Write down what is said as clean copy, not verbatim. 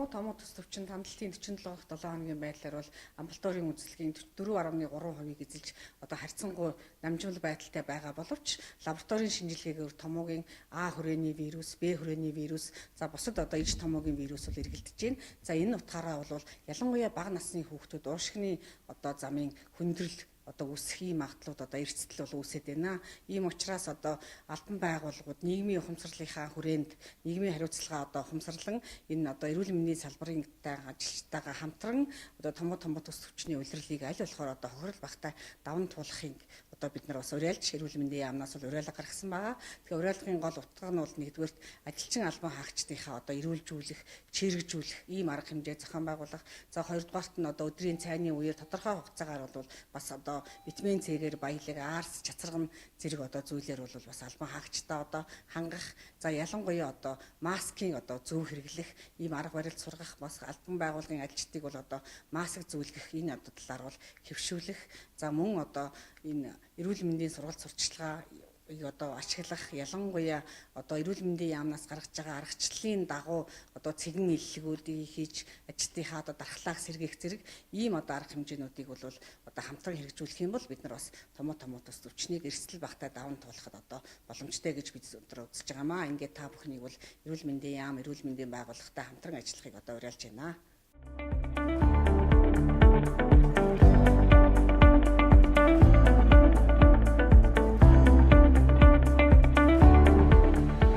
Томуу төс төвчин тандалтын 47 хоногийн байдлаар бол амбулаторийн үйлчилгээний 4.3% эзэлж одоо харьцангуй намжуул байдалтай байгаа боловч лабораторийн шинжилгээгээр томоогийн А хүрээний вирус, Б хүрээний вирус, за бусад одоо иж томоогийн вирус бол эргэлдэж байна. За энэ утгаараа бол ялангуяа бага насны хүүхдүүд уушгины одоо замын хүндрэл одоо үүсэх ийм магадлалууд одоо эрсдэл бол үүсэж байна. Ийм учраас одоо албан байгууллагууд нийгмийн ухамсарлынхаа хүрээнд нийгмийн хариуцлага одоо ухамсарлан энэ одоо эрүүл мэндийн салбарын ажилчтайгаа хамтран одоо томоо төс төвчний улирлыг аль болохоор одоо хохирол багтай даван туулахыг одоо бид нар бас уриалж эрүүл мэндийн яамнаас бол уриалга гаргасан байгаа. Тэгэхээр уриалгын гол утга нь бол нэгдүгээрт ажилчин албан хаагчдынхаа одоо эрүүлжүүлэх, чирэгжүүлэх ийм арга хэмжээ зохион байгуулах. За хоёрдугаарт нь одоо өдрийн цайны үеэр тодорхой хугацаагаар бол бас одоо витамин С-гээр баялаг, арс, чацарган зэрэг одоо зүйлээр бол бас албан хаагчдаа одоо хангах. За ялангуяа одоо маскын одоо зөв хэрэглэх, ийм арга барил сургах, бас албан байгууллагын ажилчдыг бол одоо маск зөвлөх энэ одоо талаар бол хэвшүүлэх. За мөн одоо энэ эрүүл мэндийн сургалт сурталчилгаа одоо ашиглах, ялангуяа одоо эрүүл мэндийн яамнаас гаргаж байгаа аргачлалын дагуу одоо цэгэн илэлгүүдийг хийж ажилтныхаа одоо дархлааг сэргээх зэрэг ийм одоо арга хэмжээнүүдийг бол одоо хамтран хэрэгжүүлэх юм бол бид нар бас томоо төс төвчнийг эрсдэл багтаа даван туулахад одоо боломжтой гэж бид өнөөдөр үзэж байгаамаа. Ингээд та бүхнийг бол эрүүл мэндийн яам, эрүүл мэндийн байгууллагатай хамтран ажиллахыг одоо уриалж байна.